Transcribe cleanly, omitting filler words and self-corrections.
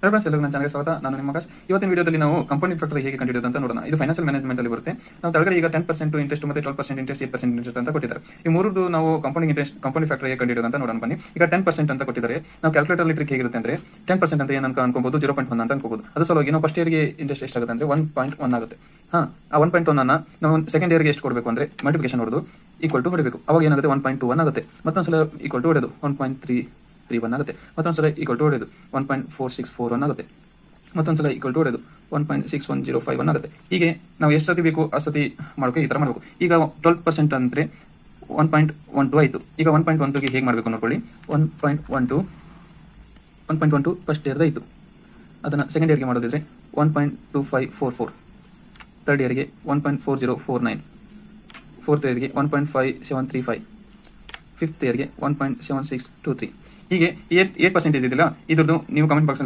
Friends ಎಲ್ಲರಿಗೂ ನನ್ನ ಚಾನಲ್ಗೆ ಸ್ವಾಗತ. ನಾನು ನಿಮ್ಮ ಆಕಾಶ್. ಇವತ್ತಿನ ವಿಡಿಯೋದಲ್ಲಿ ನಾವು ಕಂಪನಿ ಫ್ಯಾಕ್ಟರ್ ಹೇಗೆ ಕಂಡುಹಿಡಿಯೋದು ಅಂತ ನೋಡೋಣ. ಇದು ಫೈನಾನ್ಷಿಯಲ್ ಮ್ಯಾನೇಜ್ಮೆಂಟ್ ಅಲ್ಲಿ ಬರುತ್ತೆ. ನಾವು ತಳಗಡೆ ಈಗ 10% ಇಂಟ್ರೆಸ್ಟ್ ಮತ್ತೆ 12% ಇಂಟ್ರೆಸ್ಟ್ 8% ಇಂಟ್ರೆಸ್ಟ್ ಅಂತ ಕೊಟ್ಟಿದ್ದಾರೆ. ಈ ಮೂರದ್ದು ನಾವು ಕಂಪನಿ ಫ್ಯಾಕ್ಟರ್ ಹೇಗೆ ಕಂಡುಹಿಡಿಯೋದು ಅಂತ ನೋಡೋಣ ಬನ್ನಿ. ಈಗ 10% ಅಂತ ಕೊಟ್ಟಿದ್ದಾರೆ. ನಾವು ಕ್ಯಾಲ್ಕುಲೇಟರ್ ಟ್ರಿಕ್ ಹೇಗಿರುತ್ತೆ ಅಂದ್ರೆ 10% ಅಂತ ಏನು ಅನ್ಕೋಬಹುದು, 0.1 ಅಂತ ಅನ್ಕೋಬಹುದು. ಅದು ಸಲುವಾಗಿ ನಾವು ಫಸ್ಟ್ ಇಯರ್ಗೆ ಇಂಟ್ರೆಸ್ಟ್ ಎಷ್ಟಾಗುತ್ತೆ ಅಂದ್ರೆ 1.1 ಆಗುತ್ತೆ. ಆ 1.1 ಅನ್ನ ನಾವು ಸೆಕೆಂಡ್ ಇಯರ್ಗೆ ಎಷ್ಟು ಕೊಡಬೇಕು ಅಂದ್ರೆ ಮಲ್ಟಿಪ್ಲಿಕೇಶನ್ ಹೊಡೆದು ಈಕ್ವಲ್ ಟು ಹೊಡಬೇಕು. ಅವಾಗ ಏನಾಗುತ್ತೆ 1.21 ಆಗುತ್ತೆ. ಮತ್ತೊಂದ್ಸಲ ಈಕ್ವಲ್ ಟು ಹೊಡೆದು 1.331 ಆಗುತ್ತೆ. ಮತ್ತೊಂದ್ಸಲ ಈಕ್ವಲ್ ಟು ಹೊಡೆದು 1.4641 ಆಗುತ್ತೆ. ಮತ್ತೊಂದ್ಸಲ ಈಕ್ವಲ್ ಟು ಹೊಡೆದು 1.61051 ಆಗುತ್ತೆ. ಹೀಗೆ ನಾವು ಎಷ್ಟು ಸತಿ ಬೇಕು ಆ ಸತಿ ಮಾಡೋಕೆ ಈ ತರ ಮಾಡಬೇಕು. ಈಗ 12% ಅಂದ್ರೆ 1.12 ಆಯ್ತು. ಈಗ 1.12ಗೆ ಹೇಗೆ ಮಾಡಬೇಕು ನೋಡ್ಕೊಳ್ಳಿ. 1.12 ಫಸ್ಟ್ ಇಯರ್ದು ಆಯ್ತು. ಅದನ್ನ ಸೆಕೆಂಡ್ ಇಯರ್ಗೆ ಮಾಡೋದಿದ್ರೆ 1.2544, ಥರ್ಡ್ ಇಯರ್ಗೆ 1.4049, ಫೋರ್ತ್ ಇಯರ್ಗೆ 1.5735, ಫಿಫ್ತ್ ಇಯರ್ಗೆ 1.7623. ಹೀಗೆ 8% ಇದೆಯಲ್ಲ, ಇದ್ರದ್ದು ನೀವು ಕಮೆಂಟ್ ಬಾಕ್ಸ್